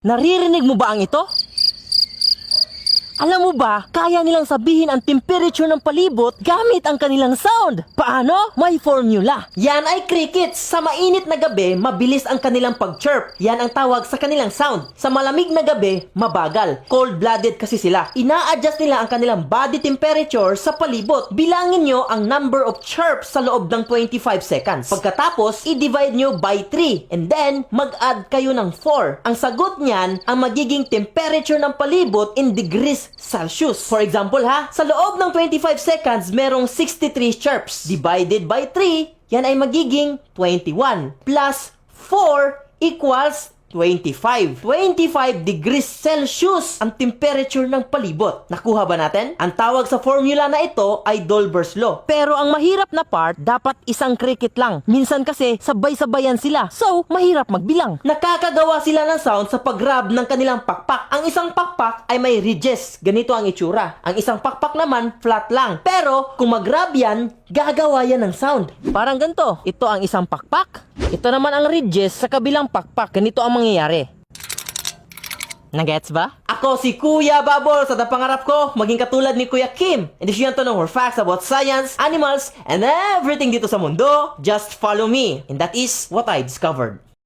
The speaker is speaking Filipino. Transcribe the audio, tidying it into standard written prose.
Naririnig mo ba ang ito? Alam mo ba, kaya nilang sabihin ang temperature ng palibot gamit ang kanilang sound. Paano? May formula. Yan ay crickets. Sa mainit na gabi, mabilis ang kanilang pag-chirp. Yan ang tawag sa kanilang sound. Sa malamig na gabi, mabagal. Cold-blooded kasi sila. Ina-adjust nila ang kanilang body temperature sa palibot. Bilangin nyo ang number of chirps sa loob ng 25 seconds. Pagkatapos, i-divide nyo by 3. And then, mag-add kayo ng 4. Ang sagot niyan, ang magiging temperature ng palibot in degrees Celsius. For example sa loob ng 25 seconds, merong 63 chirps. Divided by 3, yan ay magiging 21. Plus 4 equals 25. 25 degrees Celsius ang temperature ng palibot. Nakuha ba natin? Ang tawag sa formula na ito ay Dolbear's Law. Pero ang mahirap na part, dapat isang cricket lang. Minsan kasi sabay-sabayan sila. So, mahirap magbilang. Nakakagawa sila ng sound sa pag-grab ng kanilang pakpak. Ang isang pakpak ay may ridges. Ganito ang itsura. Ang isang pakpak naman, flat lang. Pero, kung mag-grab yan, gagawa yan ng sound. Parang ganito. Ito ang isang pakpak. Ito naman ang ridges sa kabilang pakpak. Ganito ang mangyayari. Nagets ba? Ako si Kuya Babol. Sa pangarap ko, maging katulad ni Kuya Kim. And if you want to know more facts about science, animals, and everything dito sa mundo, just follow me. And that is what I discovered.